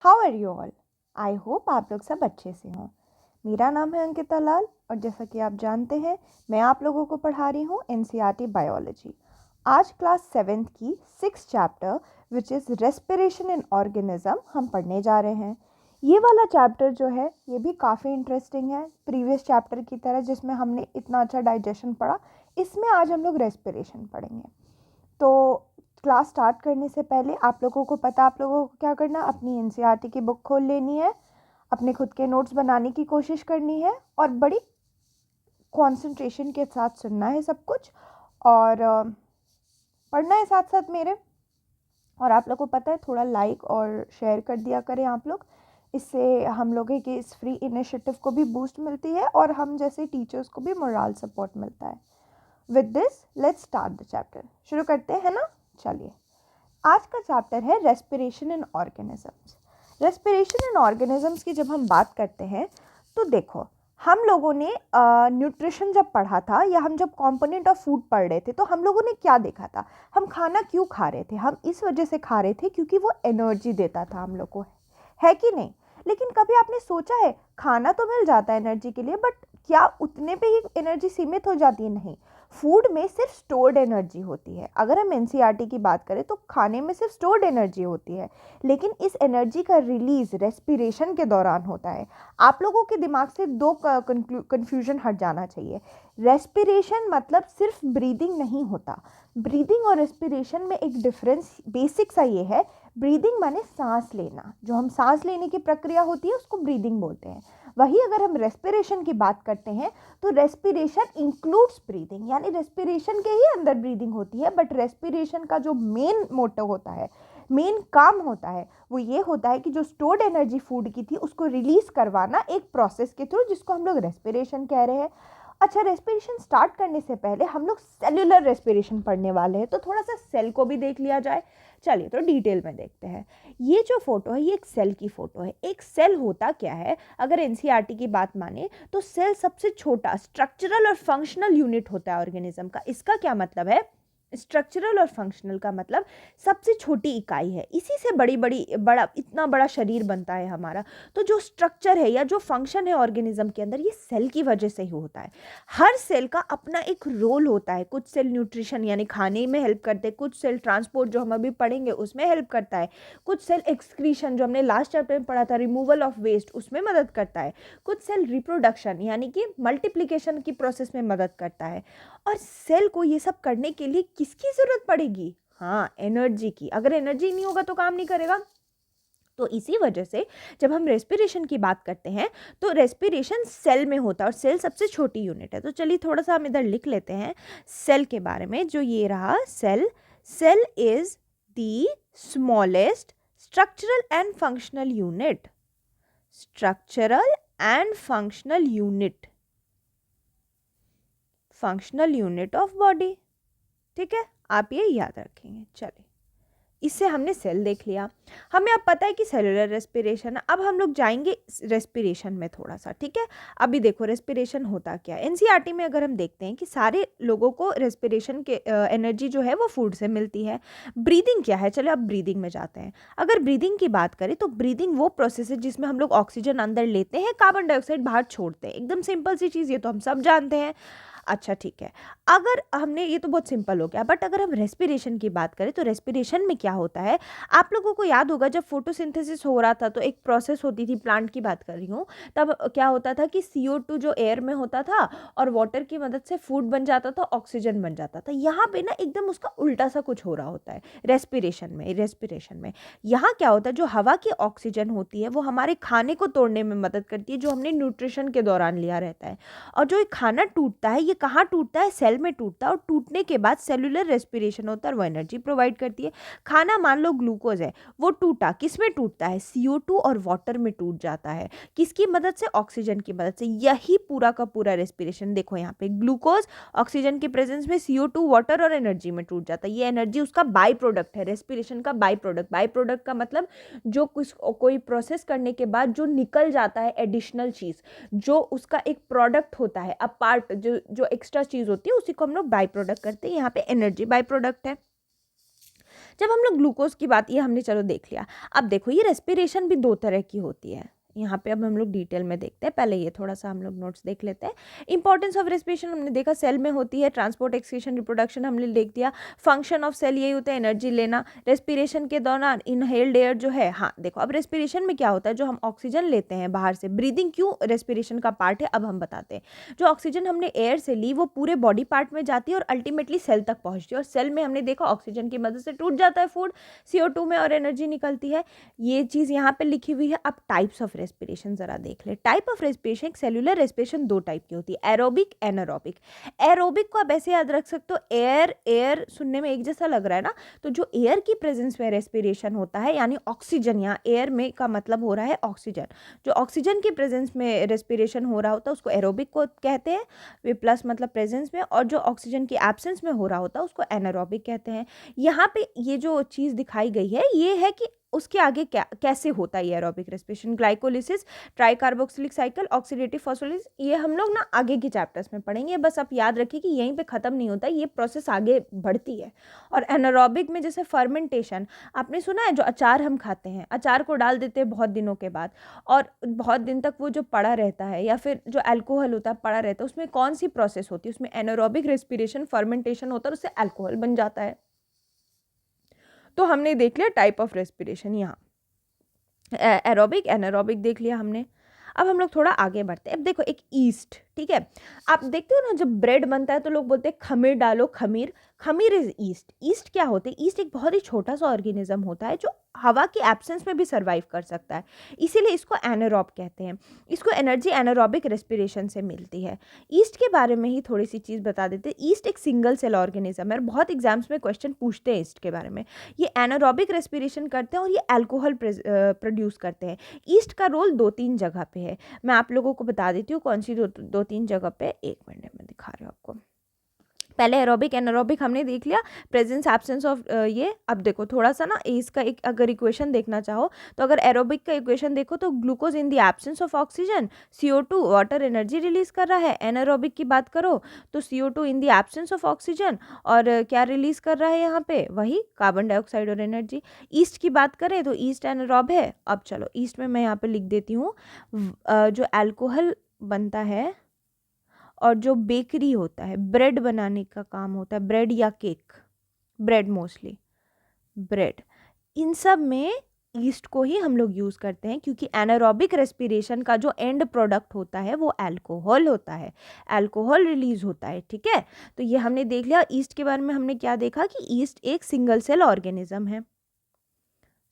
How are you all. I hope आप लोग सब अच्छे से हों। मेरा नाम है अंकिता लाल और जैसा कि आप जानते हैं मैं आप लोगों को पढ़ा रही हूँ एनसीईआरटी बायोलॉजी। आज क्लास 7th की 6th chapter which is respiration in organism हम पढ़ने जा रहे हैं। ये वाला चैप्टर जो है ये भी काफ़ी इंटरेस्टिंग है प्रीवियस चैप्टर की तरह जिसमें हमने इतना अच्छा डाइजेशन पढ़ा। इसमें आज हम लोग रेस्पिरेशन पढ़ेंगे। तो क्लास स्टार्ट करने से पहले आप लोगों को पता आप लोगों को क्या करना, अपनी एनसीईआरटी की बुक खोल लेनी है, अपने खुद के नोट्स बनाने की कोशिश करनी है और बड़ी कंसंट्रेशन के साथ सुनना है सब कुछ और पढ़ना है साथ साथ मेरे। और आप लोगों को पता है थोड़ा लाइक और शेयर कर दिया करें आप लोग, इससे हम लोगों के इस फ्री इनिशिएटिव को भी बूस्ट मिलती है और हम जैसे टीचर्स को भी मोरल सपोर्ट मिलता है। With this let's start the chapter. शुरू करते हैं ना, चलिए। आज का चैप्टर है respiration in organisms. Respiration in organisms की जब हम बात करते हैं तो देखो, हम लोगों ने न्यूट्रिशन जब पढ़ा था या हम जब कंपोनेंट ऑफ फूड पढ़ रहे थे तो हम लोगों ने क्या देखा था, हम खाना क्यों खा रहे थे, हम इस वजह से खा रहे थे क्योंकि वो एनर्जी देता था हम लोग को, है कि नहीं। लेकिन कभी आपने सोचा है खाना तो मिल जाता है एनर्जी के लिए, बट क्या उतने पे ही एनर्जी सीमित हो जाती है? नहीं, फूड में सिर्फ स्टोर्ड एनर्जी होती है। अगर हम एनसीईआरटी की बात करें तो खाने में सिर्फ स्टोर्ड एनर्जी होती है, लेकिन इस एनर्जी का रिलीज रेस्पिरेशन के दौरान होता है। आप लोगों के दिमाग से दो कंफ्यूजन हट जाना चाहिए। रेस्पिरेशन मतलब सिर्फ ब्रीदिंग नहीं होता। ब्रीदिंग और रेस्पिरेशन में एक डिफरेंस बेसिक सा ये है, ब्रीदिंग माने सांस लेना, जो हम सांस लेने की प्रक्रिया होती है उसको ब्रीदिंग बोलते हैं। वही अगर हम रेस्पिरेशन की बात करते हैं तो रेस्पिरेशन इंक्लूड्स ब्रीदिंग, यानी रेस्पिरेशन के ही अंदर ब्रीदिंग होती है, बट रेस्पिरेशन का जो मेन मोटिव होता है, मेन काम होता है, वो ये होता है कि जो स्टोर्ड एनर्जी फूड की थी उसको रिलीज करवाना एक प्रोसेस के थ्रू, जिसको हम लोग रेस्पिरेशन कह रहे हैं। अच्छा, रेस्पिरेशन स्टार्ट करने से पहले हम लोग सेल्यूलर रेस्पिरेशन पढ़ने वाले हैं, तो थोड़ा सा सेल को भी देख लिया जाए। चलिए तो डिटेल में देखते हैं। ये जो फोटो है ये एक सेल की फोटो है। एक सेल होता क्या है, अगर एनसीईआरटी की बात माने तो सेल सबसे छोटा स्ट्रक्चरल और फंक्शनल यूनिट होता है ऑर्गेनिज्म का। इसका क्या मतलब है, स्ट्रक्चरल और फंक्शनल का मतलब सबसे छोटी इकाई है, इसी से बड़ा इतना बड़ा शरीर बनता है हमारा। तो जो स्ट्रक्चर है या जो फंक्शन है ऑर्गेनिज्म के अंदर, ये सेल की वजह से ही होता है। हर सेल का अपना एक रोल होता है। कुछ सेल न्यूट्रिशन यानी खाने में हेल्प करते हैं, कुछ सेल ट्रांसपोर्ट जो हम अभी पढ़ेंगे उसमें हेल्प करता है, कुछ सेल एक्सक्रीशन जो हमने लास्ट चैप्टर में पढ़ा था रिमूवल ऑफ वेस्ट उसमें मदद करता है, कुछ सेल रिप्रोडक्शन यानी कि मल्टीप्लिकेशन की प्रोसेस में मदद करता है। और सेल को ये सब करने के लिए किसकी जरूरत पड़ेगी? हाँ, एनर्जी की। अगर एनर्जी नहीं होगा तो काम नहीं करेगा। तो इसी वजह से जब हम रेस्पिरेशन की बात करते हैं तो रेस्पिरेशन सेल में होता है और सेल सबसे छोटी यूनिट है। तो चलिए थोड़ा सा हम इधर लिख लेते हैं सेल के बारे में। जो ये रहा cell, cell is the smallest structural and functional unit, structural and functional unit of body. ठीक है, आप ये याद रखेंगे। चलिए, इससे हमने सेल देख लिया। हमें अब पता है कि सेलुलर रेस्पिरेशन है। अब हम लोग जाएंगे रेस्पिरेशन में थोड़ा सा। ठीक है, अभी देखो रेस्पिरेशन होता क्या है। एनसीईआरटी में अगर हम देखते हैं कि सारे लोगों को रेस्पिरेशन के एनर्जी जो है वो फूड से मिलती है। ब्रीदिंग क्या है, चलो अब ब्रीदिंग में जाते हैं। अगर ब्रीदिंग की बात करें तो ब्रीदिंग वो प्रोसेस है जिसमें हम लोग ऑक्सीजन अंदर लेते हैं, कार्बन डाइऑक्साइड बाहर छोड़ते हैं। एकदम सिंपल सी चीज़, ये तो हम सब जानते हैं। अच्छा ठीक है, अगर हमने, ये तो बहुत सिंपल हो गया, बट अगर हम रेस्पिरेशन की बात करें तो रेस्पिरेशन में क्या होता है, आप लोगों को याद होगा जब फोटोसिंथेसिस हो रहा था तो एक प्रोसेस होती थी, प्लांट की बात कर रही हूँ, तब क्या होता था कि CO2 जो एयर में होता था और वाटर की मदद से फूड बन जाता था, ऑक्सीजन बन जाता था। यहाँ पे ना एकदम उसका उल्टा सा कुछ हो रहा होता है रेस्पिरेशन में यहाँ क्या होता है, जो हवा की ऑक्सीजन होती है वो हमारे खाने को तोड़ने में मदद करती है जो हमने न्यूट्रिशन के दौरान लिया रहता है। और जो ये खाना टूटता है ये कहाँ टूटता है, सेल में टूटता है, और टूटने के बाद सेलुलर रेस्पिरेशन होता है और वो एनर्जी प्रोवाइड करती है। खाना मान लो ग्लूकोज है, वो टूटा, किस में टूटता है, CO2 और वाटर में टूट जाता है। किसकी मदद से, ऑक्सीजन की मदद से। यही पूरा का पूरा रेस्पिरेशन, देखो यहाँ पे ग्लूकोज ऑक्सीजन के प्रेजेंस में, CO2 वाटर और एनर्जी में टूट जाता है। ये एनर्जी उसका बाई प्रोडक्ट है, रेस्पिरेशन का बाई प्रोडक्ट। बाई प्रोडक्ट का मतलब जो कुछ कोई प्रोसेस करने के बाद जो निकल जाता है एडिशनल चीज, जो उसका एक प्रोडक्ट होता है, अ पार्ट, जो एक्स्ट्रा चीज होती है, उसी को हम लोग बाई प्रोडक्ट करते हैं। यहाँ पे एनर्जी बाई प्रोडक्ट है। जब हम लोग ग्लूकोज की बात, ये हमने चलो देख लिया। अब देखो ये रेस्पिरेशन भी 2 तरह की होती है, यहाँ पे अब हम लोग डिटेल में देखते हैं। पहले ये थोड़ा सा हम लोग नोट्स देख लेते हैं। इंपॉर्टेंस ऑफ रेस्पिरेशन हमने देखा, सेल में होती है, ट्रांसपोर्ट, एक्सक्रीशन, रिप्रोडक्शन हमने देख दिया। फंक्शन ऑफ सेल यही होता है, एनर्जी लेना। रेस्पिरेशन के दौरान इनहेल्ड एयर जो है, हाँ देखो अब रेस्पिरेशन में क्या होता है, जो हम ऑक्सीजन लेते हैं बाहर से, ब्रीदिंग क्यों रेस्पिरेशन का पार्ट है अब हम बताते हैं। जो ऑक्सीजन हमने एयर से ली वो पूरे बॉडी पार्ट में जाती है और अल्टीमेटली सेल तक पहुंचती है, और सेल में हमने देखा ऑक्सीजन की मदद से टूट जाता है फूड, CO2 में, और एनर्जी निकलती है। ये चीज़ यहाँ पे लिखी हुई है। अब टाइप्स ऑफ रेस्पिरेशन जरा देख ले। Type of respiration, cellular respiration 2 type की होती है, एरोबिक, एनारोबिक। एरोबिक को आप ऐसे याद रख सकते हो, एयर एयर सुनने में एक जैसा लग रहा है ना, तो जो एयर की प्रेजेंस में रेस्पिरेशन होता है, यानी ऑक्सीजन, यहाँ एयर में का मतलब हो रहा है ऑक्सीजन, जो ऑक्सीजन की प्रेजेंस में रेस्पिरेशन हो रहा होता है उसको एरोबिक को कहते हैं, वे प्लस मतलब प्रेजेंस में, और जो ऑक्सीजन की एब्सेंस में हो रहा होता है उसको एनारोबिक कहते हैं। यहाँ पे ये जो चीज़ दिखाई गई है ये है कि उसके आगे क्या कैसे होता है aerobic respiration, glycolysis, tricarboxylic cycle, oxidative phospholysis, ये हम लोग ना आगे के चैप्टर्स में पढ़ेंगे। बस आप याद रखिए कि यहीं पे ख़त्म नहीं होता, ये प्रोसेस आगे बढ़ती है। और एनारोबिक में जैसे फर्मेंटेशन, आपने सुना है जो अचार हम खाते हैं, अचार को डाल देते हैं बहुत दिनों के बाद और बहुत दिन तक वो जो पड़ा रहता है, या फिर जो अल्कोहल होता है पड़ा रहता है, उसमें कौन सी प्रोसेस होती है, उसमें एनारोबिक रेस्पिरेशन, फर्मेंटेशन होता है और उससे अल्कोहल बन जाता है। तो हमने देख लिया टाइप ऑफ रेस्पिरेशन, यहाँ एरोबिक, एनारोबिक देख लिया हमने। अब हम लोग थोड़ा आगे बढ़ते हैं। अब देखो एक ईस्ट, ठीक है, आप देखते हो ना जब ब्रेड बनता है तो लोग बोलते हैं खमीर डालो, खमीर, खमीर इज ईस्ट। ईस्ट क्या होते हैं, ईस्ट एक बहुत ही छोटा सा ऑर्गेनिज्म होता है जो हवा के एब्सेंस में भी सर्वाइव कर सकता है, इसीलिए इसको एनारोब कहते हैं। इसको एनर्जी एनारोबिक रेस्पिरेशन से मिलती है। ईस्ट के बारे में ही थोड़ी सी चीज़ बता देते हैं। ईस्ट एक सिंगल सेल ऑर्गेनिज्म है और बहुत एग्जाम्स में क्वेश्चन पूछते हैं ईस्ट के बारे में। ये एनारोबिक रेस्पिरेशन करते हैं और ये अल्कोहल प्रोड्यूस करते हैं। ईस्ट का रोल 2-3 जगह पे है, मैं आप लोगों को बता देती हूँ कौन सी 2-3 जगह पे। 1 मिनट में दिखा रही हूँ आपको। पहले एरोबिक, एनारोबिक हमने देख लिया, प्रेजेंस एब्सेंस ऑफ ये। अब देखो थोड़ा सा ना इसका एक अगर इक्वेशन देखना चाहो तो अगर एरोबिक का इक्वेशन देखो तो glucose in the absence of oxygen, CO2 water energy release कर रहा है। एनारोबिक की बात करो तो CO2 in the absence of oxygen, और क्या रिलीज कर रहा है यहाँ पे, वही कार्बन डाइऑक्साइड और एनर्जी। ईस्ट की बात करें तो ईस्ट एनारोब है। अब चलो ईस्ट में मैं यहाँ पे लिख देती हूँ जो अल्कोहल बनता है और जो बेकरी होता है, ब्रेड बनाने का काम होता है, ब्रेड या केक, ब्रेड मोस्टली, ब्रेड, इन सब में ईस्ट को ही हम लोग यूज़ करते हैं, क्योंकि एनारोबिक रेस्पिरेशन का जो एंड प्रोडक्ट होता है वो अल्कोहल होता है, अल्कोहल रिलीज होता है, ठीक है। तो ये हमने देख लिया। ईस्ट के बारे में हमने क्या देखा कि ईस्ट एक सिंगल सेल ऑर्गेनिज्म है,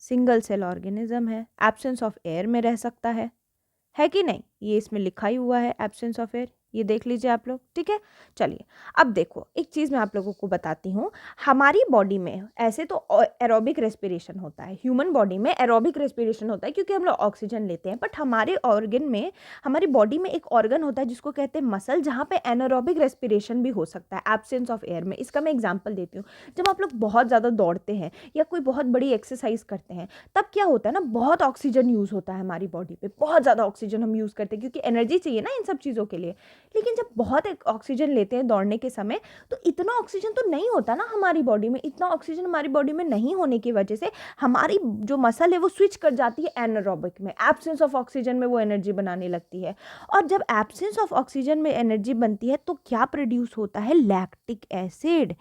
सिंगल सेल ऑर्गेनिज्म है, एब्सेंस ऑफ एयर में रह सकता है कि नहीं, ये इसमें लिखा ही हुआ है एब्सेंस ऑफ एयर, ये देख लीजिए आप लोग, ठीक है। चलिए अब देखो एक चीज़ मैं आप लोगों को बताती हूँ। हमारी बॉडी में ऐसे तो एरोबिक रेस्पिरेशन होता है, ह्यूमन बॉडी में एरोबिक रेस्पिरेशन होता है क्योंकि हम लोग ऑक्सीजन लेते हैं, बट हमारे ऑर्गन में, हमारी बॉडी में एक ऑर्गन होता है जिसको कहते हैं मसल, जहाँ पे एनारोबिक रेस्पिरेशन भी हो सकता है एब्सेंस ऑफ एयर में। इसका मैं एग्जाम्पल देती हूँ। जब आप लोग बहुत ज़्यादा दौड़ते हैं या कोई बहुत बड़ी एक्सरसाइज करते हैं तब क्या होता है ना, बहुत ऑक्सीजन यूज़ होता है हमारी बॉडी पे, बहुत ज़्यादा ऑक्सीजन हम यूज़ करते हैं क्योंकि एनर्जी चाहिए ना इन सब चीज़ों के लिए। लेकिन जब बहुत ऑक्सीजन लेते हैं दौड़ने के समय तो इतना ऑक्सीजन तो नहीं होता ना हमारी बॉडी में। इतना ऑक्सीजन हमारी बॉडी में नहीं होने की वजह से हमारी जो मसल है वो स्विच कर जाती है एनारोबिक में, एब्सेंस ऑफ ऑक्सीजन में वो एनर्जी बनाने लगती है। और जब एब्सेंस ऑफ ऑक्सीजन में एनर्जी बनती है तो क्या प्रोड्यूस होता है, लैक्टिक एसिड।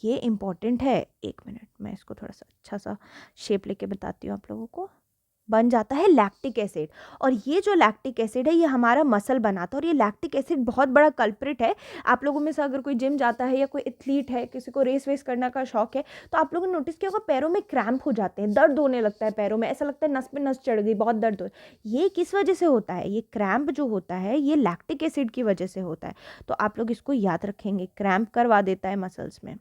ये इंपॉर्टेंट है, 1 मिनट मैं इसको थोड़ा सा अच्छा सा शेप लेके बताती हूँ आप लोगों को। बन जाता है लैक्टिक एसिड, और ये जो लैक्टिक एसिड है ये हमारा मसल बनाता है, और ये लैक्टिक एसिड बहुत बड़ा कल्प्रिट है। आप लोगों में से अगर कोई जिम जाता है या कोई एथलीट है, किसी को रेस वेस करने का शौक है, तो आप लोगों ने नोटिस किया होगा पैरों में क्रैम्प हो जाते हैं, दर्द होने लगता है पैरों में, ऐसा लगता है नस पे नस चढ़ गई, बहुत दर्द हो। ये किस वजह से होता है, ये क्रैम्प जो होता है ये लैक्टिक एसिड की वजह से होता है। तो आप लोग इसको याद रखेंगे, क्रैम्प करवा देता है मसल्स में।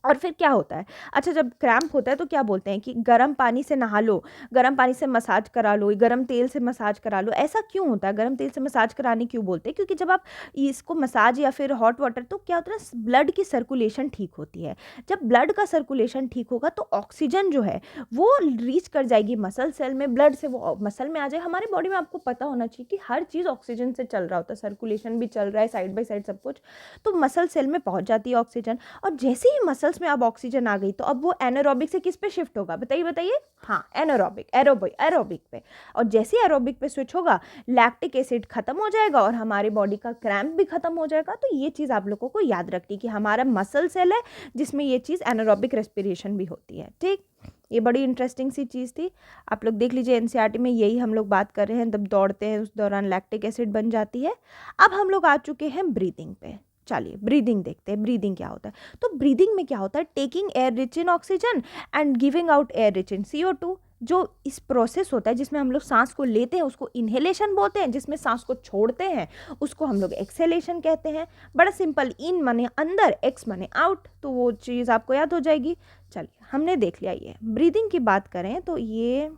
और फिर क्या होता है, अच्छा जब क्रैम्प होता है तो क्या बोलते हैं कि गर्म पानी से नहा लो, गर्म पानी से मसाज करा लो, गर्म तेल से मसाज करा लो। ऐसा क्यों होता है, गर्म तेल से मसाज कराने क्यों बोलते हैं, क्योंकि जब आप इसको मसाज या फिर हॉट वाटर, तो क्या होता है ना, ब्लड की सर्कुलेशन ठीक होती है। जब ब्लड का सर्कुलेशन ठीक होगा तो ऑक्सीजन जो है वो रीच कर जाएगी मसल सेल में, ब्लड से वो मसल में आ जाए। हमारी बॉडी में आपको पता होना चाहिए कि हर चीज़ ऑक्सीजन से चल रहा होता है, सर्कुलेशन भी चल रहा है साइड बाई साइड सब कुछ, तो मसल सेल में पहुँच जाती है ऑक्सीजन। और जैसे ही मसल मसल्स में अब ऑक्सीजन आ गई तो अब वो एनारोबिक से किस पे शिफ्ट होगा, बताइए बताइए। हाँ, एरोबिक पे। और जैसे ही एरोबिक पे स्विच होगा लैक्टिक एसिड खत्म हो जाएगा और हमारे बॉडी का क्रैम्प भी खत्म हो जाएगा। तो ये चीज़ आप लोगों को याद रखनी कि हमारा मसल सेल है जिसमें ये चीज़ एनारोबिक रेस्पिरेशन भी होती है। ठीक, ये बड़ी इंटरेस्टिंग सी चीज़ थी। आप लोग देख लीजिए एनसीईआरटी में यही हम लोग बात कर रहे हैं, जब दौड़ते हैं उस दौरान लैक्टिक एसिड बन जाती है। अब हम लोग आ चुके हैं ब्रीदिंग पे। चलिए ब्रीदिंग देखते हैं, ब्रीदिंग क्या होता है। तो ब्रीदिंग में क्या होता है, taking air rich in oxygen and giving out air rich in CO2। जो इस प्रोसेस होता है जिसमें हम लोग सांस को लेते हैं उसको इनहेलेशन बोलते हैं, जिसमें सांस को छोड़ते हैं उसको हम लोग एक्सहेलेशन कहते हैं। बड़ा सिंपल, इन माने अंदर, एक्स माने आउट, तो वो चीज़ आपको याद हो जाएगी। चलिए हमने देख लिया ये ब्रीदिंग की बात करें तो ये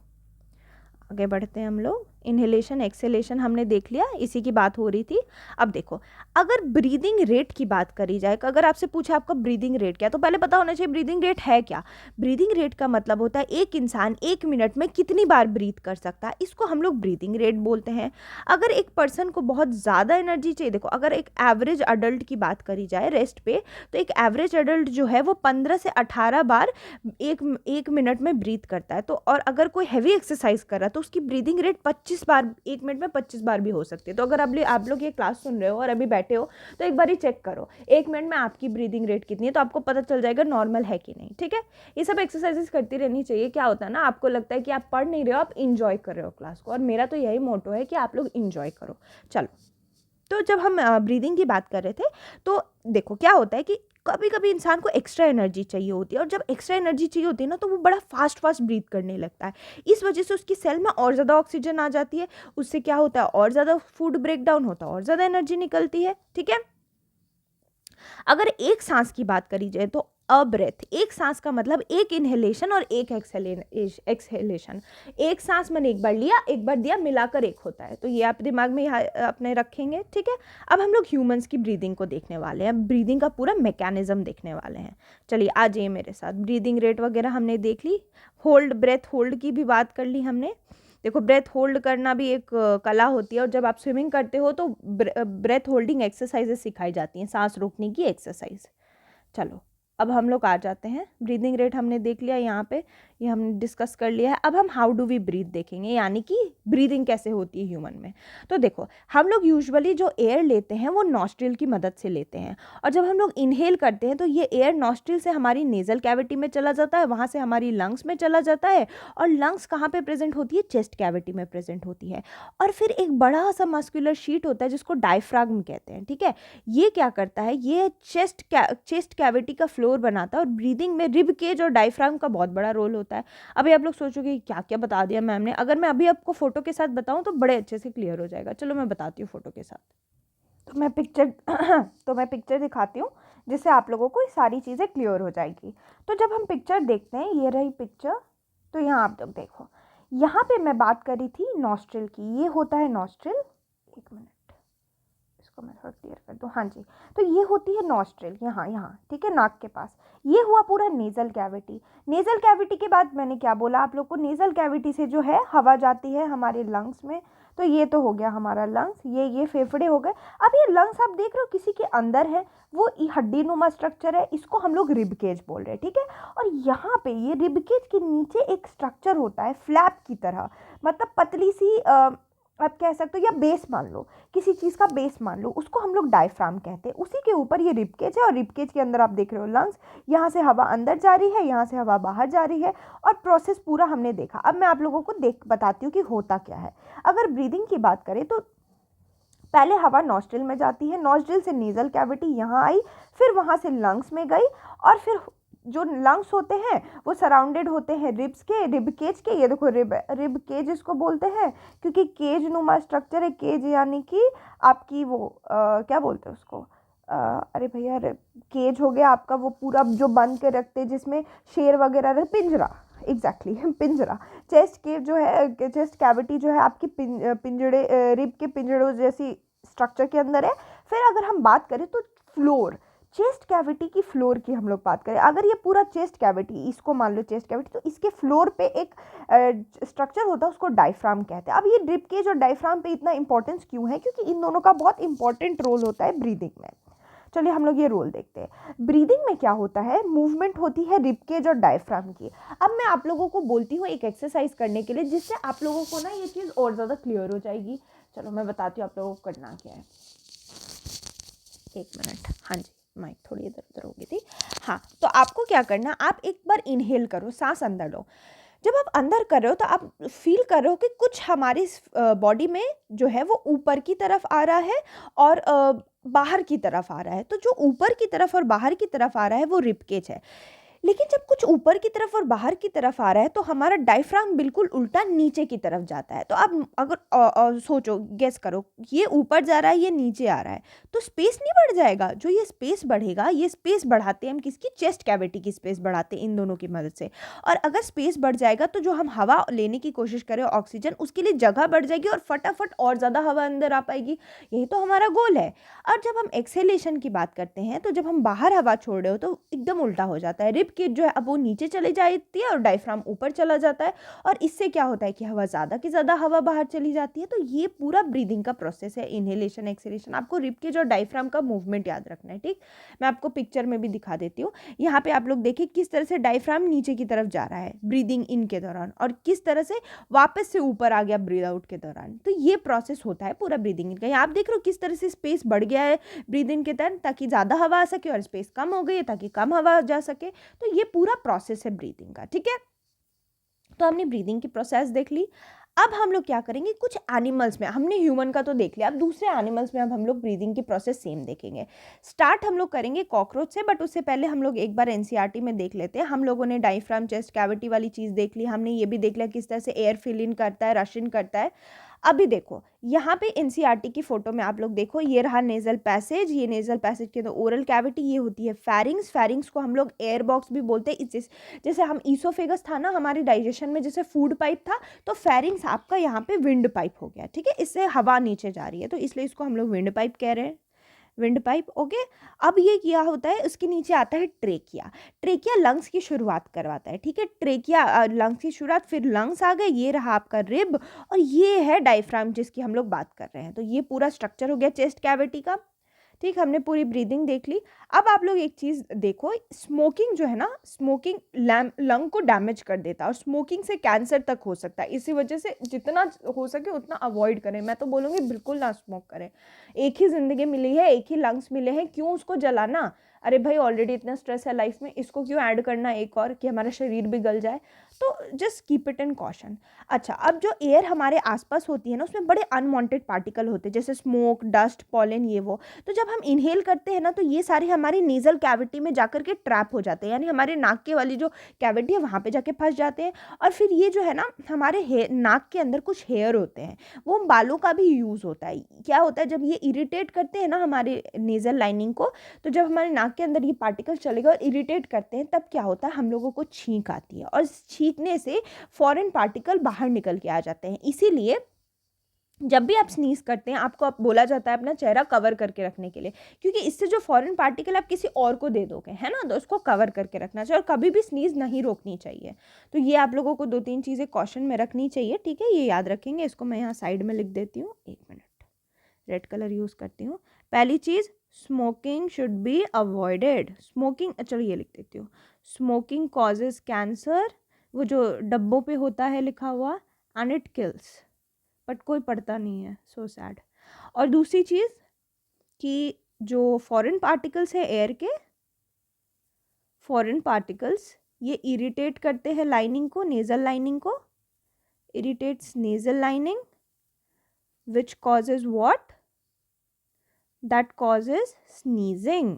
आगे बढ़ते हैं हम लोग। इनहेलेशन एक्सहेलेशन हमने देख लिया, इसी की बात हो रही थी। अब देखो, अगर ब्रीदिंग रेट की बात करी जाए, अगर आपसे पूछे आपका ब्रीदिंग रेट क्या है, तो पहले पता होना चाहिए ब्रीदिंग रेट है क्या। ब्रीदिंग रेट का मतलब होता है एक इंसान 1 मिनट में कितनी बार ब्रीथ कर सकता है, इसको हम लोग ब्रीदिंग रेट बोलते हैं। अगर एक पर्सन को बहुत ज़्यादा एनर्जी चाहिए, देखो अगर एक एवरेज अडल्ट की बात करी जाए रेस्ट पे, तो एक एवरेज अडल्ट जो है वो 15 से 18 बार एक मिनट में ब्रीथ करता है। तो और अगर कोई हैवी एक्सरसाइज कर रहा है तो उसकी ब्रीदिंग रेट 25 बार, 1 मिनट में 25 बार भी हो सकती है। तो अगर आप लोग ये क्लास सुन रहे हो और अभी बैठे हो तो एक बार ही चेक करो 1 मिनट में आपकी ब्रीदिंग रेट कितनी है, तो आपको पता चल जाएगा नॉर्मल है कि नहीं। ठीक है, ये सब एक्सरसाइजेस करती रहनी चाहिए। क्या होता है ना, आपको लगता है कि आप पढ़ नहीं रहे हो, आप इंजॉय कर रहे हो क्लास को, और मेरा तो यही मोटो है कि आप लोग इंजॉय करो। चलो, तो जब हम ब्रीदिंग की बात कर रहे थे तो देखो क्या होता है कि कभी कभी इंसान को एक्स्ट्रा एनर्जी चाहिए होती है, और जब एक्स्ट्रा एनर्जी चाहिए होती है ना तो वो बड़ा फास्ट ब्रीथ करने लगता है। इस वजह से उसकी सेल में और ज़्यादा ऑक्सीजन आ जाती है, उससे क्या होता है और ज़्यादा फूड ब्रेक डाउन होता है, और ज़्यादा एनर्जी निकलती है। ठीक है, अगर एक सांस की बात करी जाए तो अ ब्रेथ, एक सांस का मतलब एक इनहेलेशन और एक एक्सहेलेशन। एक सांस मैंने एक बार लिया, एक बार दिया, मिलाकर एक होता है। तो ये आप दिमाग में अपने रखेंगे। ठीक है, अब हम लोग ह्यूमंस की ब्रीदिंग को देखने वाले हैं, ब्रीदिंग का पूरा मैकेनिज्म देखने वाले हैं। चलिए आ जाइए मेरे साथ। ब्रीदिंग रेट वगैरह हमने देख ली, होल्ड, ब्रेथ होल्ड की भी बात कर ली हमने। देखो ब्रेथ होल्ड करना भी एक कला होती है, और जब आप स्विमिंग करते हो तो ब्रेथ होल्डिंग एक्सरसाइजेस सिखाई जाती हैं, सांस रोकने की एक्सरसाइज। चलो अब हम लोग आ जाते हैं, ब्रीदिंग रेट हमने देख लिया यहाँ पे, ये हमने डिस्कस कर लिया है। अब हम हाउ डू वी ब्रीथ देखेंगे, यानी कि ब्रीदिंग कैसे होती है ह्यूमन में। तो देखो हम लोग यूजुअली जो एयर लेते हैं वो नॉस्ट्रिल की मदद से लेते हैं, और जब हम लोग इनहेल करते हैं तो ये एयर नॉस्ट्रिल से हमारी नेजल कैविटी में चला जाता है, वहाँ से हमारी लंग्स में चला जाता है, और लंग्स कहाँ पे प्रेजेंट होती है, चेस्ट कैविटी में प्रेजेंट होती है। और फिर एक बड़ा सा मस्कुलर शीट होता है जिसको डायफ्राग्म कहते हैं। ठीक है, ये क्या करता है, ये चेस्ट कैविटी का फ्लोर बनाता है, और ब्रीदिंग में रिब केज और डायफ्राम का बहुत बड़ा रोल होता है। अभी आप लोग सोचोगे क्या क्या बता दिया मैम ने, अगर मैं अभी आपको फोटो के साथ बताऊं तो बड़े अच्छे से क्लियर हो जाएगा। चलो मैं बताती हूँ फोटो के साथ। तो मैं पिक्चर दिखाती हूँ जिससे आप लोगों को ये सारी चीज़ें क्लियर हो जाएगी। तो जब हम पिक्चर देखते हैं, ये रही पिक्चर, तो यहाँ आप लोग देखो, यहाँ पे मैं बात करी थी नॉस्ट्रिल की, ये होता है नॉस्ट्रिल। एक मिनट, इसको मैं थोड़ा क्लियर कर दूँ। हाँ जी, तो ये होती है नॉस्ट्रिल, यहाँ ठीक है, नाक के पास। ये हुआ पूरा नेज़ल कैविटी। नेज़ल कैविटी के बाद मैंने क्या बोला आप लोग को, नेज़ल कैविटी से जो है हवा जाती है हमारे लंग्स में। तो ये तो हो गया हमारा लंग्स, ये फेफड़े हो गए। अब ये लंग्स आप देख रहे हो किसी के अंदर है, वो हड्डी नुमा स्ट्रक्चर है, इसको हम लोग रिब केज बोल रहे हैं। ठीक है, और यहाँ पे ये रिब केज के नीचे एक स्ट्रक्चर होता है फ्लैप की तरह, मतलब पतली सी आप कह सकते हो, या बेस मान लो, किसी चीज़ का बेस मान लो, उसको हम लोग डायफ्राम कहते हैं। उसी के ऊपर ये रिबकेज है, और रिबकेज के अंदर आप देख रहे हो लंग्स, यहाँ से हवा अंदर जा रही है, यहाँ से हवा बाहर जा रही है, और प्रोसेस पूरा हमने देखा। अब मैं आप लोगों को बताती हूँ कि होता क्या है। अगर ब्रीदिंग की बात करें तो पहले हवा नॉस्ट्रिल में जाती है, नॉस्ट्रिल से नेज़ल कैविटी यहाँ आई, फिर वहाँ से लंग्स में गई, और फिर जो लंग्स होते हैं वो सराउंडेड होते हैं रिब्स के, रिब केज के। ये देखो रिब केज इसको बोलते हैं, क्योंकि केज नुमा स्ट्रक्चर है। केज यानी कि आपकी वो क्या बोलते हैं उसको, अरे भैया केज हो गया आपका वो पूरा जो बंद के रखते हैं, जिसमें शेर वगैरह रहते, पिंजरा, एग्जैक्टली पिंजरा। चेस्ट के जो है, चेस्ट कैविटी जो है आपकी पिंजड़े, रिब के पिंजड़ों जैसी स्ट्रक्चर के अंदर है। फिर अगर हम बात करें तो फ्लोर, चेस्ट कैविटी की फ्लोर की हम लोग बात करें, अगर ये पूरा चेस्ट कैविटी, इसको मान लो चेस्ट कैविटी, तो इसके फ्लोर पे एक स्ट्रक्चर होता है, उसको डायफ्राम कहते हैं। अब ये रिब केज और डायफ्राम पे इतना इंपॉर्टेंस क्यों है, क्योंकि इन दोनों का बहुत इंपॉर्टेंट रोल होता है ब्रीदिंग में। चलिए हम लोग ये रोल देखते हैं। ब्रीदिंग में क्या होता है, मूवमेंट होती है रिब केज और डायफ्राम की। अब मैं आप लोगों को बोलती हूँ एक एक्सरसाइज करने के लिए, जिससे आप लोगों को ना ये चीज़ और ज़्यादा क्लियर हो जाएगी। चलो मैं बताती हूँ आप लोगों को करना क्या है। एक मिनट, हाँ जी, माइक थोड़ी इधर उधर हो गई थी। हाँ, तो आपको क्या करना, आप एक बार इनहेल करो, सांस अंदर लो। जब आप अंदर कर रहे हो तो आप फील कर रहे हो कि कुछ हमारी बॉडी में जो है वो ऊपर की तरफ आ रहा है और बाहर की तरफ आ रहा है। तो जो ऊपर की तरफ और बाहर की तरफ आ रहा है वो रिब केज है। लेकिन जब कुछ ऊपर की तरफ और बाहर की तरफ आ रहा है तो हमारा डायफ्राम बिल्कुल उल्टा नीचे की तरफ जाता है। तो आप अगर सोचो, गेस करो, ये ऊपर जा रहा है, ये नीचे आ रहा है, तो स्पेस नहीं बढ़ जाएगा? जो ये स्पेस बढ़ेगा, ये स्पेस बढ़ाते हैं हम किसकी, चेस्ट कैविटी की स्पेस बढ़ाते हैं इन दोनों की मदद से। और अगर स्पेस बढ़ जाएगा तो जो हम हवा लेने की कोशिश करें ऑक्सीजन, उसके लिए जगह बढ़ जाएगी और फटाफट और ज़्यादा हवा अंदर आ पाएगी। यही तो हमारा गोल है। और जब हम एक्सेलेशन की बात करते हैं तो जब हम बाहर हवा छोड़ रहे हो तो एकदम उल्टा हो जाता है। रिब केज जो है अब वो नीचे चली जाती है और डायफ्राम ऊपर चला जाता है, और इससे क्या होता है कि हवा ज़्यादा की ज़्यादा हवा बाहर चली जाती है। तो ये पूरा ब्रीदिंग का प्रोसेस है, इनहेलेशन एक्सेलेशन। आपको रिब केज और डायफ्राम का मूवमेंट याद रखना है, ठीक। मैं आपको पिक्चर में भी दिखा देती हूँ। यहाँ पे आप लोग देखिए किस तरह से डायफ्राम नीचे की तरफ जा रहा है ब्रीदिंग इन के दौरान, और किस तरह से वापस से ऊपर आ गया ब्रीद आउट के दौरान। तो ये प्रोसेस होता है पूरा ब्रीदिंग इन का। यहाँ आप देख रहे हो किस तरह से स्पेस बढ़ गया है ब्रीद इन के तहत, ताकि ज़्यादा हवा आ सके, और स्पेस कम हो गई है ताकि कम हवा जा सके। तो ये पूरा प्रोसेस है ब्रीदिंग का, ठीक है। तो हमने ब्रीदिंग की प्रोसेस देख ली। अब हम लोग क्या करेंगे, कुछ एनिमल्स में, हमने ह्यूमन का तो देख लिया, अब दूसरे एनिमल्स में अब हम लोग ब्रीदिंग की प्रोसेस सेम देखेंगे। स्टार्ट हम लोग करेंगे कॉकरोच से, बट उससे पहले हम लोग एक बार एनसीईआरटी में देख लेते हैं। हम लोगों ने डायफ्राम चेस्ट कैविटी वाली चीज़ देख ली, हमने ये भी देख लिया किस तरह से एयर फिल इन करता है, रश इन करता है। अभी देखो यहाँ पे एनसीईआरटी की फोटो में आप लोग देखो, ये रहा नेजल पैसेज, ये नेजल पैसेज के अंदर ओरल कैविटी, ये होती है फेरिंग्स। फेरिंग्स को हम लोग एयर बॉक्स भी बोलते हैं। जैसे हम ईसोफेगस था ना हमारे डाइजेशन में, जैसे फूड पाइप था, तो फेरिंग्स आपका यहाँ पे विंड पाइप हो गया, ठीक है। इससे हवा नीचे जा रही है तो इसलिए इसको हम लोग विंड पाइप कह रहे हैं, विंड पाइप, ओके। अब ये क्या होता है, उसके नीचे आता है ट्रेकिया। ट्रेकिया लंग्स की शुरुआत करवाता है, ठीक है। ट्रेकिया लंग्स की शुरुआत, फिर लंग्स आ गए, ये रहा आपका रिब, और ये है डायफ्राम जिसकी हम लोग बात कर रहे हैं। तो ये पूरा स्ट्रक्चर हो गया चेस्ट कैविटी का, ठीक। हमने पूरी ब्रीदिंग देख ली। अब आप लोग एक चीज़ देखो, स्मोकिंग जो है ना, स्मोकिंग लंग को डैमेज कर देता है और स्मोकिंग से कैंसर तक हो सकता है। इसी वजह से जितना हो सके उतना अवॉइड करें। मैं तो बोलूँगी बिल्कुल ना स्मोक करें। एक ही ज़िंदगी मिली है, एक ही लंग्स मिले हैं, क्यों उसको जलाना? अरे भाई ऑलरेडी इतना स्ट्रेस है लाइफ में, इसको क्यों ऐड करना एक और, कि हमारा शरीर भी गल जाए। तो just keep it in caution. अच्छा, अब जो एयर हमारे आसपास होती है ना, उसमें बड़े अनवांटेड पार्टिकल होते हैं, जैसे स्मोक, डस्ट, पॉलन, ये वो। तो जब हम इनहेल करते हैं ना तो ये सारे हमारी नेजल कैविटी में जाकर के ट्रैप हो जाते हैं, यानी हमारे नाक के वाली जो कैविटी है वहाँ पे जाके फंस जाते हैं। और फिर ये जो है ना, हमारे नाक के अंदर कुछ हेयर होते हैं, वो बालों का भी यूज़ होता है। क्या होता है, जब ये इरिटेट करते हैं ना हमारे नेजल लाइनिंग को, तो जब हमारे नाक के अंदर ये पार्टिकल चलेगा और इरिटेट करते हैं, तब क्या होता है, हम लोगों को छींक आती है, और छींकने से फॉरेन पार्टिकल बाहर निकल के आ जाते हैं। इसीलिए जब भी आप स्नीज करते हैं आपको बोला जाता है अपना चेहरा कवर करके रखने के लिए, क्योंकि इससे जो फॉरेन पार्टिकल आप किसी और को दे दोगे, है ना, तो उसको कवर करके रखना चाहिए, और कभी भी स्नीज नहीं रोकनी चाहिए। तो ये आप लोगों को 2-3 चीज़ें कॉशन में रखनी चाहिए, ठीक है। ये याद रखेंगे। इसको मैं यहाँ साइड में लिख देती हूँ, एक मिनट, रेड कलर यूज़ करती हूँ। पहली चीज़, smoking should be avoided. Smoking, चलो ये लिख देती हूँ, स्मोकिंग कॉजेज कैंसर, वो जो डब्बों पे होता है लिखा हुआ, एंड इट किल्स, बट कोई पढ़ता नहीं है, सो सैड। और दूसरी चीज़ कि जो फॉरेन पार्टिकल्स है एयर के, फॉरेन पार्टिकल्स ये इरिटेट करते हैं लाइनिंग को, नेज़ल लाइनिंग को, irritates nasal lining, which causes what, that causes sneezing.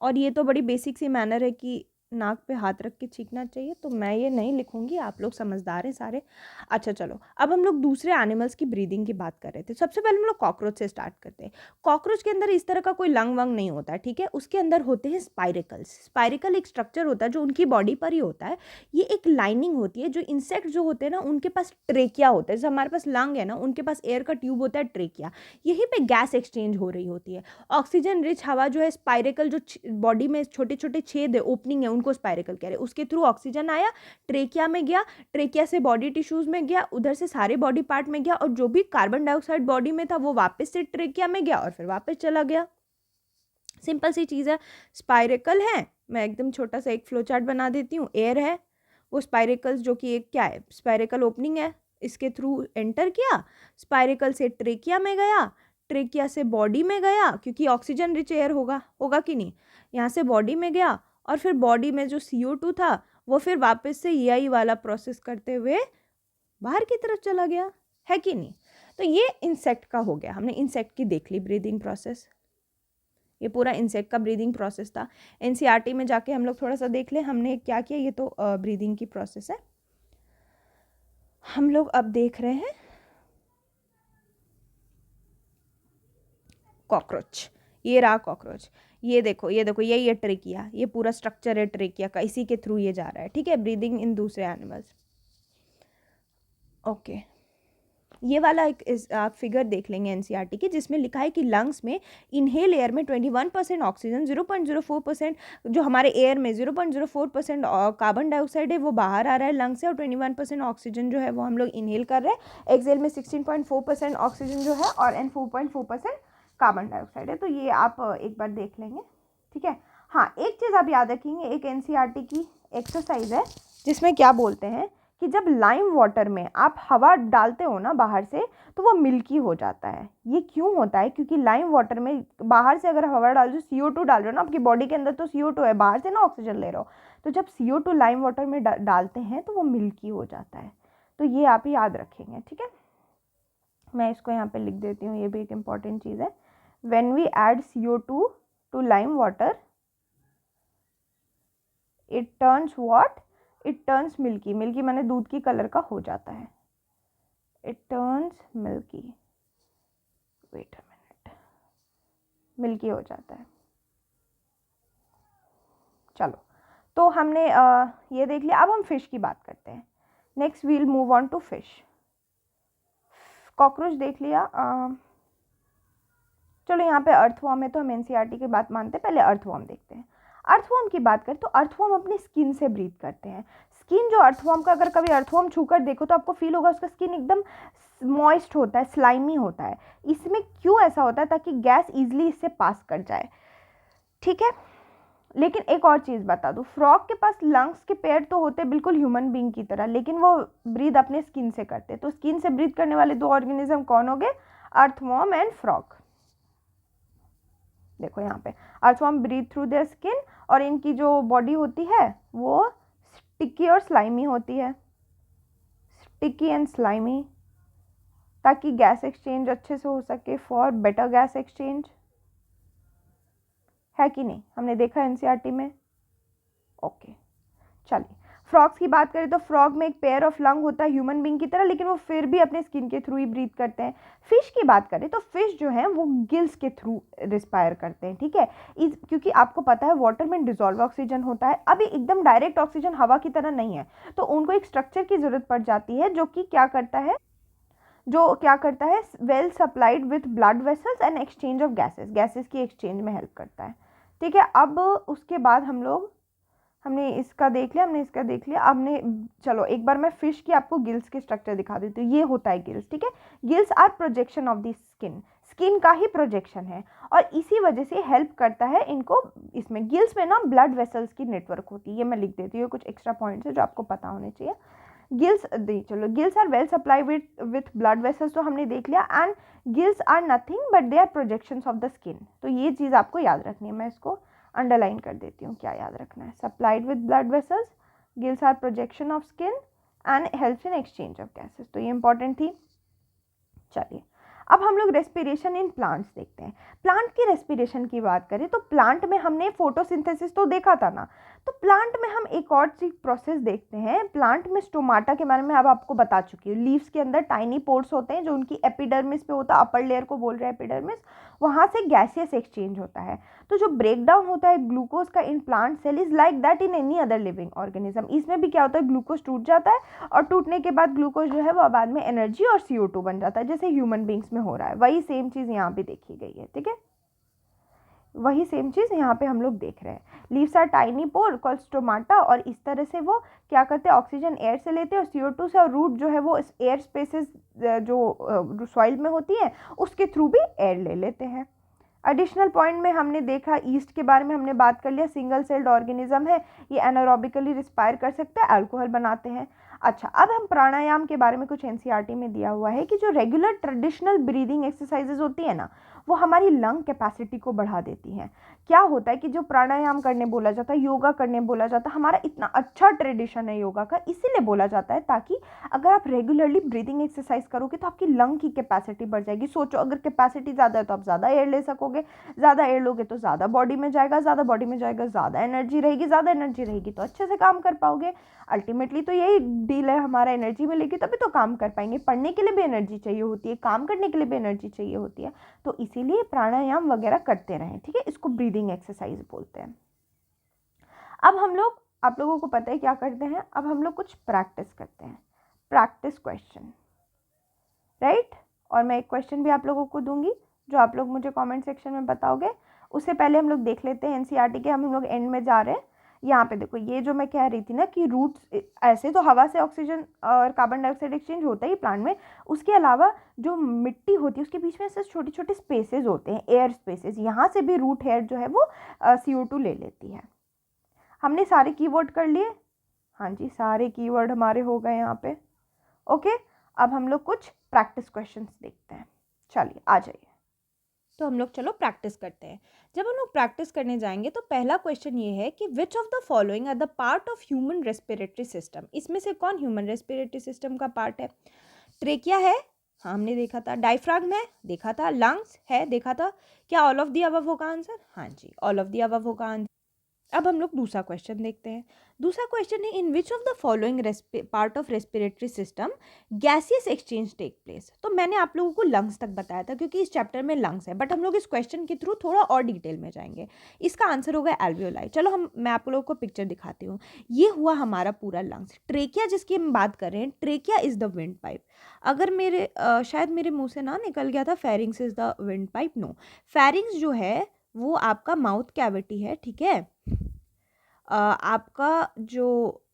और ये तो बड़ी बेसिक सी मैनर है कि नाक पे हाथ रख के छींकना चाहिए, तो मैं ये नहीं लिखूंगी, आप लोग समझदार हैं सारे। अच्छा चलो, अब हम लोग दूसरे एनिमल्स की ब्रीदिंग की बात कर रहे थे। सबसे पहले हम लोग कॉकरोच से स्टार्ट करते हैं। कॉकरोच के अंदर इस तरह का कोई लंग वंग नहीं होता है, ठीक है। उसके अंदर होते हैं स्पाइरिकल्स। स्पाइरिकल एक स्ट्रक्चर होता है जो उनकी बॉडी पर ही होता है। ये एक लाइनिंग होती है। जो इंसेक्ट जो होते हैं ना, उनके पास ट्रेकिया होता है। जैसे हमारे पास लंग है ना, उनके पास एयर का ट्यूब होता है, ट्रेकिया। यहीं पर गैस एक्सचेंज हो रही होती है। ऑक्सीजन रिच हवा जो है, स्पाइरिकल जो बॉडी में छोटे छोटे छेद है, ओपनिंग है, उनको स्पाइरेकल कह रहे हैं। उसके थ्रू ऑक्सीजन आया, ट्रेकिया में गया, ट्रेकिया से बॉडी टिश्यूज में गया, उधर से सारे बॉडी पार्ट में गया, और जो भी कार्बन डाइऑक्साइड बॉडी में था वो वापस से ट्रेकिया में गया और फिर वापस चला गया। सिंपल सी चीज़ है। स्पाइरेकल है, मैं एकदम छोटा सा एक फ्लो चार्ट बना देती हूँ। एयर है, वो स्पाइरेकल्स जो कि एक क्या है, स्पाइरेकल ओपनिंग है, इसके थ्रू एंटर किया, स्पाइरेकल से ट्रेकिया में गया, ट्रेकिया से बॉडी में गया, क्योंकि ऑक्सीजन रिच एयर होगा कि नहीं, यहाँ से बॉडी में गया, और फिर बॉडी में जो CO2 था वो फिर वापस से EI वाला प्रोसेस करते हुए बाहर की तरफ चला गया, है कि नहीं। तो ये इंसेक्ट का हो गया, हमने इंसेक्ट की देख ली ब्रीदिंग प्रोसेस। ये पूरा इंसेक्ट का ब्रीदिंग प्रोसेस था। NCERT में जाके हम लोग थोड़ा सा देख लें हमने क्या किया। ये तो ब्रीदिंग की प्रोसेस है। हम लोग अब देख रहे हैं कॉकरोच। ये रहा कॉकरोच, ये देखो ये ट्रेकिया, ये पूरा स्ट्रक्चर है ट्रेकिया का, इसी के थ्रू ये जा रहा है, ठीक है, ब्रीदिंग इन दूसरे एनिमल्स। ओके, ये वाला एक आप फिगर देख लेंगे NCERT की, जिसमें लिखा है कि लंग्स में इनहेल एयर में 21% ऑक्सीजन, 0.04% जो हमारे एयर में 0.04% कार्बन डाइऑक्साइड है वो बाहर आ रहा है लंग्स से, और 21% ऑक्सीजन जो है वो हम लोग इनहेल कर रहे हैं। एक्सेल में 16.4% ऑक्सीजन जो है और 4.4% कार्बन डाइऑक्साइड है। तो ये आप एक बार देख लेंगे, ठीक है। हाँ, एक चीज़ आप याद रखेंगे, एक NCERT की एक्सरसाइज है जिसमें क्या बोलते हैं कि जब लाइम वाटर में आप हवा डालते हो ना बाहर से, तो वो मिल्की हो जाता है। ये क्यों होता है? क्योंकि लाइम वाटर में बाहर से अगर हवा डाल दो, CO2 डाल रहे हो ना, आपकी बॉडी के अंदर तो CO2 है, बाहर से ना ऑक्सीजन ले रहे हो, तो जब CO2 लाइम वाटर में डालते हैं तो वो मिल्की हो जाता है। तो ये आप याद रखेंगे, ठीक है। मैं इसको यहाँ पे लिख देती हूँ, ये भी एक इम्पॉर्टेंट चीज़ है। When we add CO2 to lime water, it turns what? It turns milky. Milky माने दूध की कलर का हो जाता है। It turns milky, wait a minute, milky हो जाता है। चलो, तो हमने ये देख लिया। अब हम फिश की बात करते हैं। Next we'll move on to fish. Cockroach देख लिया। चलो, यहाँ पे अर्थवॉर्म है तो हम NCERT की बात मानते हैं। पहले अर्थवॉर्म देखते हैं। अर्थवॉर्म की बात करें तो अर्थवॉर्म अपनी स्किन से ब्रीथ करते हैं। स्किन जो अर्थवॉर्म का, अगर कभी अर्थवॉर्म छूकर देखो तो आपको फील होगा उसका स्किन एकदम मॉइस्ट होता है, स्लाइमी होता है। इसमें क्यों ऐसा होता है? ताकि गैस इजीली इससे पास कर जाए, ठीक है। लेकिन एक और चीज़ बता दूँ, फ्रॉग के पास लंग्स के पेयर तो होते बिल्कुल ह्यूमन बींग की तरह, लेकिन वो ब्रीथ अपने स्किन से करते। तो स्किन से ब्रीथ करने वाले दो ऑर्गेनिज्म कौन हो गए? Earthworm and frog. देखो यहाँ पे earthworm breathe through their skin, और इनकी जो बॉडी होती है वो स्टिकी और स्लाइमी होती है, स्टिकी एंड स्लाइमी, ताकि गैस एक्सचेंज अच्छे से हो सके, फॉर बेटर गैस एक्सचेंज, है कि नहीं? हमने देखा NCERT में। ओके, चलिए फ्रॉग्स की बात करें तो फ्रॉग में एक पेयर ऑफ लंग होता है ह्यूमन बींग की तरह, लेकिन वो फिर भी अपने स्किन के थ्रू ही ब्रीथ करते हैं। फिश की बात करें तो फिश जो है वो गिल्स के थ्रू रिस्पायर करते हैं, ठीक है। क्योंकि आपको पता है वाटर में डिजॉल्व ऑक्सीजन होता है, अभी एकदम डायरेक्ट ऑक्सीजन हवा की तरह नहीं है, तो उनको एक स्ट्रक्चर की जरूरत पड़ जाती है जो कि क्या करता है, well supplied with blood vessels and exchange of gases की एक्सचेंज में हेल्प करता है, ठीक है। अब उसके बाद हमने इसका देख लिया। हमने चलो एक बार मैं फिश की आपको गिल्स के स्ट्रक्चर दिखा देती हूँ। ये होता है गिल्स, ठीक है। Gills are projection of the skin का ही प्रोजेक्शन है, और इसी वजह से हेल्प करता है इनको। इसमें गिल्स में ना ब्लड वेसल्स की नेटवर्क होती है, ये मैं लिख देती हूँ। कुछ एक्स्ट्रा पॉइंट्स है जो आपको पता होने चाहिए। Gills are well supply with blood vessels, तो हमने देख लिया। And gills are nothing but they are projections of the skin. तो ये चीज़ आपको याद रखनी है, मैं इसको अंडरलाइन कर देती हूँ। क्या याद रखना है? Supplied with blood vessels, gills are projection of skin and helps in exchange of gases. तो ये इंपॉर्टेंट थी। चलिए, अब हम लोग रेस्पिरेशन इन प्लांट्स देखते हैं। प्लांट की रेस्पिरेशन की बात करें तो प्लांट में हमने फोटोसिंथेसिस तो देखा था ना, तो प्लांट में हम एक और चीज प्रोसेस देखते हैं। प्लांट में स्टोमाटा के बारे में अब आपको बता चुकी हूँ। लीव्स के अंदर टाइनी पोर्स होते हैं जो उनकी एपिडर्मिस पे होता है, अपर लेयर को बोल रहे हैं एपिडर्मिस, वहाँ से गैसियस एक्सचेंज होता है। तो जो ब्रेक डाउन होता है ग्लूकोज का in plant cell is like that in any other living organism. इसमें भी क्या होता है, ग्लूकोज टूट जाता है, और टूटने के बाद ग्लूकोज जो है वो बाद में एनर्जी और CO2 बन जाता है, जैसे ह्यूमन बींग्स में हो रहा है। वही सेम चीज़ यहाँ पे देखी गई है, ठीक है। वही सेम चीज़ यहाँ पे हम लोग देख रहे हैं। Leaves are tiny pore called stomata, और इस तरह से वो क्या करते हैं, ऑक्सीजन एयर से लेते हैं और CO2 से, और रूट जो है वो इस एयर स्पेसेस जो सॉइल में होती है उसके थ्रू भी एयर ले लेते हैं। एडिशनल पॉइंट में हमने देखा, ईस्ट के बारे में हमने बात कर लिया, सिंगल सेल्ड ऑर्गेनिज्म है, ये एनारोबिकली रिस्पायर कर सकते हैं, अल्कोहल बनाते हैं। अच्छा, अब हम प्राणायाम के बारे में, कुछ एनसीईआरटी में दिया हुआ है कि जो रेगुलर ट्रेडिशनल ब्रीदिंग एक्सरसाइजेज होती है ना, वो हमारी लंग कैपेसिटी को बढ़ा देती हैं। क्या होता है कि जो प्राणायाम करने बोला जाता है, योगा करने बोला जाता है, हमारा इतना अच्छा ट्रेडिशन है योगा का, इसीलिए बोला जाता है ताकि अगर आप रेगुलरली ब्रीदिंग एक्सरसाइज करोगे तो आपकी लंग की कैपेसिटी बढ़ जाएगी। सोचो, अगर कैपेसिटी ज़्यादा है तो आप ज़्यादा एयर ले सकोगे, ज़्यादा एयर लोगे तो ज़्यादा बॉडी में जाएगा, ज़्यादा बॉडी में जाएगा ज़्यादा एनर्जी रहेगी, ज़्यादा एनर्जी रहेगी तो अच्छे से काम कर पाओगे। अल्टीमेटली तो यही डील है हमारा, एनर्जी मिलेगी तभी तो काम कर पाएंगे। पढ़ने के लिए भी एनर्जी चाहिए होती है, काम करने के लिए भी एनर्जी चाहिए होती है, तो इसीलिए प्राणायाम वगैरह करते रहें, ठीक है। इसको ब्रीदिंग एक्सरसाइज बोलते हैं। अब हम लोग, आप लोगों को पता है क्या करते हैं, अब हम लोग कुछ प्रैक्टिस करते हैं, प्रैक्टिस क्वेश्चन, राइट। और मैं एक क्वेश्चन भी आप लोगों को दूंगी जो आप लोग मुझे कमेंट सेक्शन में बताओगे। उससे पहले हम लोग देख लेते हैं एनसीईआरटी के, हम लोग एंड में जा रहे हैं। यहाँ पे देखो, ये जो मैं कह रही थी ना कि रूट्स, ऐसे तो हवा से ऑक्सीजन और कार्बन डाइऑक्साइड एक्सचेंज होता ही प्लांट में, उसके अलावा जो मिट्टी होती है उसके बीच में से छोटे छोटे स्पेसेस होते हैं, एयर स्पेसेस, यहाँ से भी रूट हेयर जो है वो CO2 ले लेती है। हमने सारे कीवर्ड कर लिए, हाँ जी, सारे कीवर्ड हमारे हो गए यहाँ पे। ओके, अब हम लोग कुछ प्रैक्टिस क्वेश्चंस देखते हैं। चलिए आ जाइए। तो हम लोग चलो प्रैक्टिस करते हैं। जब हम लोग प्रैक्टिस करने जाएंगे तो पहला क्वेश्चन ये है कि which of the following are the part of human respiratory system. इसमें से कौन ह्यूमन रेस्पिरेटरी सिस्टम का पार्ट है? ट्रेकिया है, हाँ हमने देखा था। डायफ्राग्म है, देखा था। लंग्स है, देखा था। क्या ऑल ऑफ द अबव होगा आंसर? हाँ जी, ऑल ऑफ द अबव होगा आंसर। अब हम लोग दूसरा क्वेश्चन देखते हैं। दूसरा क्वेश्चन है, in which of the following part of respiratory system gaseous exchange take place. तो मैंने आप लोगों को लंग्स तक बताया था क्योंकि इस चैप्टर में लंग्स है, बट हम लोग इस क्वेश्चन के थ्रू थोड़ा और डिटेल में जाएंगे। इसका आंसर होगा एल्वियोलाई। चलो मैं आप लोगों को पिक्चर दिखाती हूँ। ये हुआ हमारा पूरा लंग्स। ट्रेकिया जिसकी हम बात कर रहे हैं, trachea is the wind pipe. अगर शायद मेरे मुंह से ना निकल गया था pharynx is the wind pipe, no. Pharynx जो है वो आपका माउथ कैविटी है, ठीक है। आपका जो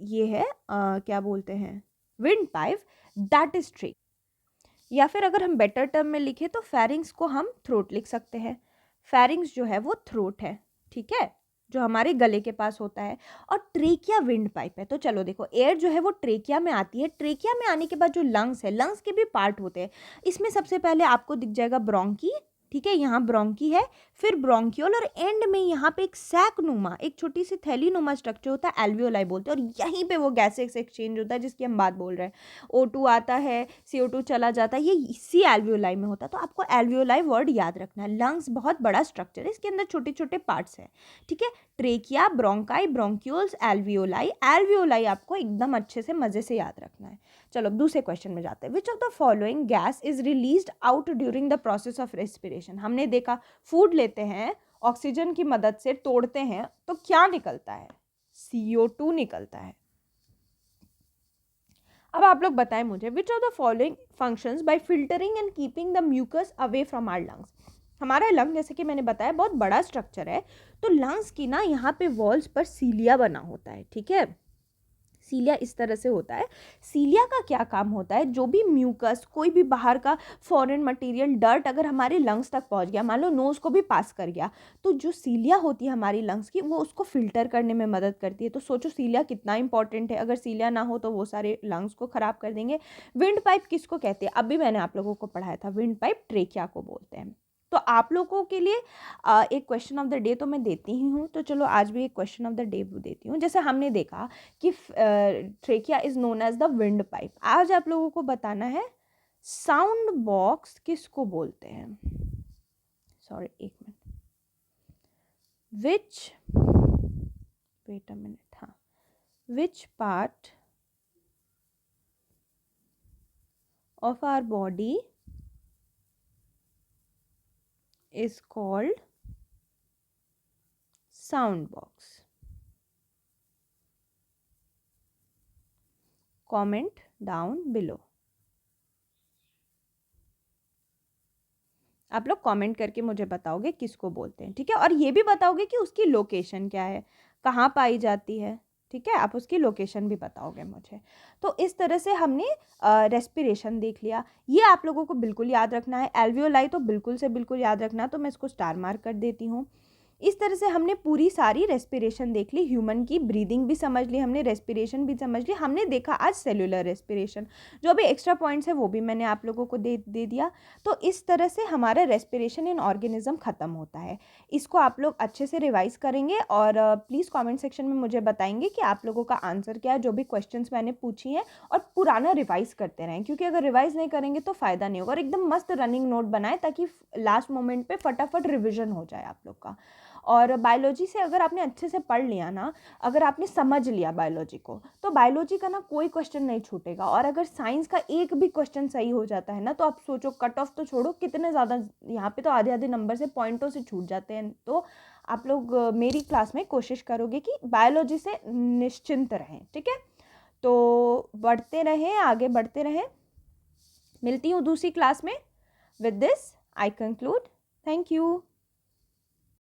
ये है क्या बोलते हैं, wind pipe, that is trachea. या फिर अगर हम बेटर टर्म में लिखें तो फेरिंग्स को हम थ्रोट लिख सकते हैं। फेरिंग्स जो है वो थ्रोट है, ठीक है, जो हमारे गले के पास होता है। और ट्रेकिया विंड पाइप है। तो चलो देखो, एयर जो है वो ट्रेकिया में आती है। ट्रेकिया में आने के बाद जो लंग्स है, लंग्स के भी पार्ट होते हैं। इसमें सबसे पहले आपको दिख जाएगा ब्रोंकी, ठीक है, यहाँ ब्रोंकी है, फिर ब्रोंकियोल, और एंड में यहाँ पे एक सैक नुमा, एक छोटी सी थैली नुमा स्ट्रक्चर होता है, एल्वियोलाई बोलते हैं। और यहीं पे वो गैसेस एक्सचेंज होता है जिसकी हम बात बोल रहे हैं। O2 आता है, CO2 चला जाता है, ये इसी एल्वियोलाई में होता है। तो आपको एल्वियोलाई वर्ड याद रखना है। लंग्स बहुत बड़ा स्ट्रक्चर है, इसके अंदर छोटे छोटे पार्ट्स हैं, ठीक है। Trachea, bronchi, bronchioles, alveoli. Alveoli आपको एकदम अच्छे से मजे से याद रखना है। चलो दूसरे क्वेश्चन में जाते हैं। विच of the following gas is released out during the process of respiration. हमने देखा, फूड लेते हैं, ऑक्सीजन की मदद से तोड़ते हैं, तो क्या निकलता है? CO2 निकलता है। अब आप लोग बताएं मुझे, which of the following functions by filtering and keeping the mucus away from our lungs. हमारा लंग, जैसे कि मैंने बताया, बहुत बड़ा स्ट्रक्चर है। तो लंग्स की ना यहाँ पे वॉल्स पर सीलिया बना होता है, ठीक है। सीलिया इस तरह से होता है। सीलिया का क्या काम होता है, जो भी म्यूकस, कोई भी बाहर का फॉरेन मटेरियल, डर्ट अगर हमारे लंग्स तक पहुंच गया, मान लो नोज को भी पास कर गया, तो जो सीलिया होती है हमारी लंग्स की, वो उसको फिल्टर करने में मदद करती है। तो सोचो सीलिया कितना इंपॉर्टेंट है। अगर सीलिया ना हो तो वो सारे लंग्स को खराब कर देंगे। विंड पाइप किसको कहते हैं? अभी मैंने आप लोगों को पढ़ाया था, विंड पाइप ट्रेकिया को बोलते हैं। तो आप लोगों के लिए एक क्वेश्चन ऑफ द डे तो मैं देती ही हूँ, तो चलो आज भी एक क्वेश्चन ऑफ द डे देती हूँ। जैसे हमने देखा कि trachea is known as the wind pipe, आज आप लोगों को बताना है साउंड बॉक्स किसको बोलते हैं। सॉरी, एक minute, which, wait a minute, हाँ, which part of our body is called sound box? Comment down below. आप लोग कमेंट करके मुझे बताओगे किसको बोलते हैं, ठीक है। और ये भी बताओगे कि उसकी लोकेशन क्या है, कहाँ पाई जाती है, ठीक है। आप उसकी लोकेशन भी बताओगे मुझे। तो इस तरह से हमने रेस्पिरेशन देख लिया। ये आप लोगों को बिल्कुल याद रखना है। एल्वियोलाई तो बिल्कुल से बिल्कुल याद रखना, तो मैं इसको स्टार मार्क कर देती हूँ। इस तरह से हमने पूरी सारी रेस्पिरेशन देख ली, ह्यूमन की ब्रीदिंग भी समझ ली हमने, रेस्पिरेशन भी समझ ली हमने। देखा आज सेलुलर रेस्पिरेशन, जो भी एक्स्ट्रा पॉइंट्स है वो भी मैंने आप लोगों को दे दिया। तो इस तरह से हमारा रेस्पिरेशन इन ऑर्गेनिज्म ख़त्म होता है। इसको आप लोग अच्छे से रिवाइज़ करेंगे और प्लीज़ कमेंट सेक्शन में मुझे बताएंगे कि आप लोगों का आंसर क्या है, जो भी क्वेश्चंस मैंने पूछी हैं। और पुराना रिवाइज़ करते रहें, क्योंकि अगर रिवाइज़ नहीं करेंगे तो फ़ायदा नहीं होगा। और एकदम मस्त रनिंग नोट बनाएं ताकि लास्ट मोमेंट पे फटाफट रिविजन हो जाए आप लोग का। और बायोलॉजी से अगर आपने अच्छे से पढ़ लिया ना, अगर आपने समझ लिया बायोलॉजी को, तो बायोलॉजी का ना कोई क्वेश्चन नहीं छूटेगा। और अगर साइंस का एक भी क्वेश्चन सही हो जाता है ना, तो आप सोचो कट ऑफ तो छोड़ो, कितने ज़्यादा यहाँ पे तो आधे आधे नंबर से पॉइंटों से छूट जाते हैं। तो आप लोग मेरी क्लास में कोशिश करोगे कि बायोलॉजी से निश्चिंत रहें, ठीक है। तो बढ़ते रहें, आगे बढ़ते रहें। मिलती हूँ दूसरी क्लास में। With this I conclude. Thank you.